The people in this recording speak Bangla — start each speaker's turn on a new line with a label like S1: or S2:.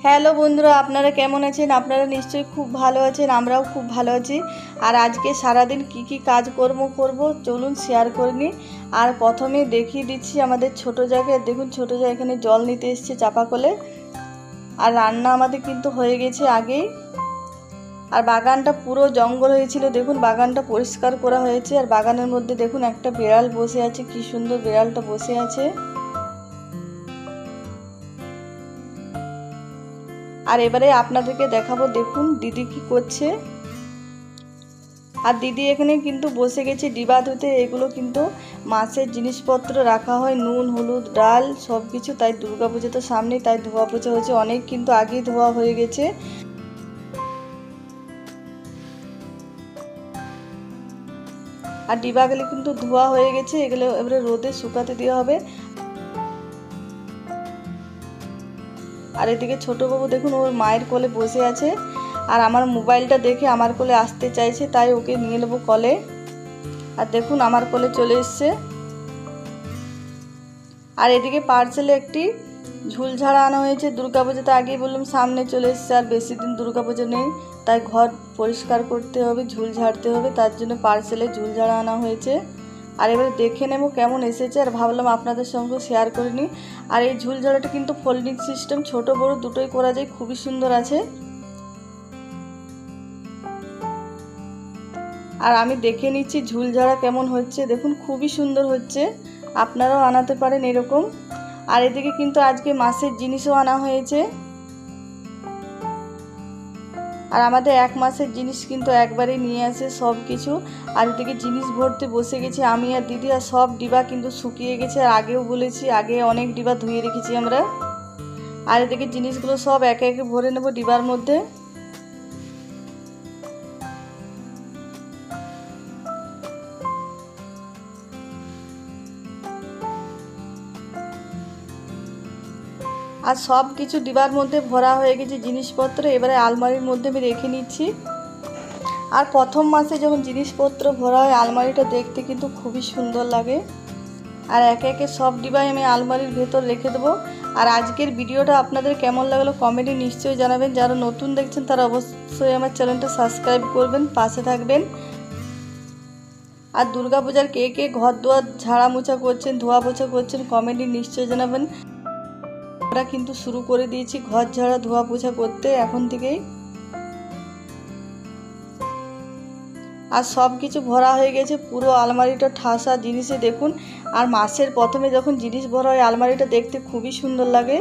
S1: হ্যালো বন্ধুরা, আপনারা কেমন আছেন? আপনারা নিশ্চয়ই খুব ভালো আছেন, আমরাও খুব ভালো আছি। আর আজকে সারাদিন কি কাজকর্ম করব চলুন শেয়ার করে নিই। আর প্রথমে দেখিয়ে দিচ্ছি আমাদের ছোট জায়গায়। দেখুন ছোট জায়গা এখানে জল নিতে এসছে চাপা কলে। আর রান্না আমাদের কিন্তু হয়ে গেছে আগেই। আর বাগানটা পুরো জঙ্গল হয়েছিল, দেখুন বাগানটা পরিষ্কার করা হয়েছে। আর বাগানের মধ্যে দেখুন একটা বিড়াল বসে আছে, কি সুন্দর বিড়ালটা বসে আছে। আর এবারে আপনাদেরকে দেখাবো, দেখুন দিদি কি করছে। আর দিদি এখানে কিন্তু বসে গেছে ডিবা ধুতে। এগুলো কিন্তু মাছের জিনিসপত্র রাখা হয়, নুন হলুদ ডাল সব কিছু। তাই দুর্গাপুজো তো সামনেই, তাই ধোয়া পোছা হয়েছে, অনেক কিন্তু আগেই ধোয়া হয়ে গেছে। আর ডিবাগুলো কিন্তু ধোয়া হয়ে গেছে, এগুলো এবারে রোদে শুকাতে দেওয়া হবে। আর এদিকে ছোটো বাবু দেখুন ওর মায়ের কোলে বসে আছে। আর আমার মোবাইলটা দেখে আমার কোলে আসতে চাইছে, তাই ওকে নিয়ে নেবো কোলে। আর দেখুন আমার কোলে চলে এসছে। আর এদিকে পার্সেলে একটি ঝুলঝাড়া আনা হয়েছে। দুর্গাপুজোতে আগেই বললাম সামনে চলে এসছে, আর বেশি দিন দুর্গাপুজো নেই, তাই ঘর পরিষ্কার করতে হবে, ঝুল ঝাড়তে হবে, তার জন্য পার্সেলে ঝুলঝাড়া আনা হয়েছে। আর এবারে দেখে নেব কেমন এসেছে, আর ভাবলাম আপনাদের সঙ্গে শেয়ার করে নিই। আর এই ঝুলঝাড়াটা কিন্তু ফোল্ডিং সিস্টেম, ছোট বড় দুটোই করা যায়, খুবই সুন্দর আছে। আর আমি দেখে নিচ্ছি ঝুলঝাড়া কেমন হচ্ছে। দেখুন খুবই সুন্দর হচ্ছে, আপনারাও আনাতে পারেন এরকম। আর এদিকে কিন্তু আজকে মাসের জিনিসও আনা হয়েছে। আর আমাদের এক মাসের জিনিস কিন্তু একবারেই নিয়ে আসে সব কিছু। আর এদিকে জিনিস ভরতে বসে গেছি আমি আর দিদি। আর সব ডিবা কিন্তু শুকিয়ে গেছে, আর আগেও বলেছি আগে অনেক ডিবা ধুয়ে রেখেছি আমরা। আর এদিকে জিনিসগুলো সব একে একে ভরে নেব ডিবার মধ্যে। আর সব কিছু ডিবার মধ্যে ভরা হয়ে গেছে জিনিসপত্র। এবারে আলমারির মধ্যে আমি রেখে নিচ্ছি। আর প্রথম মাসে যখন জিনিসপত্র ভরা হয় আলমারিটা দেখতে কিন্তু খুবই সুন্দর লাগে। আর একে একে সব ডিবাই আমি আলমারির ভেতর রেখে দেবো। আর আজকের ভিডিওটা আপনাদের কেমন লাগলো কমেন্টে নিশ্চয়ই জানাবেন। যারা নতুন দেখছেন তারা অবশ্যই আমার চ্যানেলটা সাবস্ক্রাইব করবেন, পাশে থাকবেন। আর দুর্গাপূজার কে ঘর দুয়ার ঝাড়া মোছা করছেন, ধোয়া পোছা করছেন, কমেন্টে নিশ্চয়ই জানাবেন। আমরা কিন্তু শুরু করে দিয়েছি ঘর ঝাড়া ধোয়া পোছা করতে এখন থেকেই। আর সব কিছু ভরা হয়ে গেছে, পুরো আলমারিটা ঠাসা জিনিসে দেখুন। আর মাসের প্রথমে যখন জিনিস ভরা হয় আলমারিটা দেখতে খুবই সুন্দর লাগে।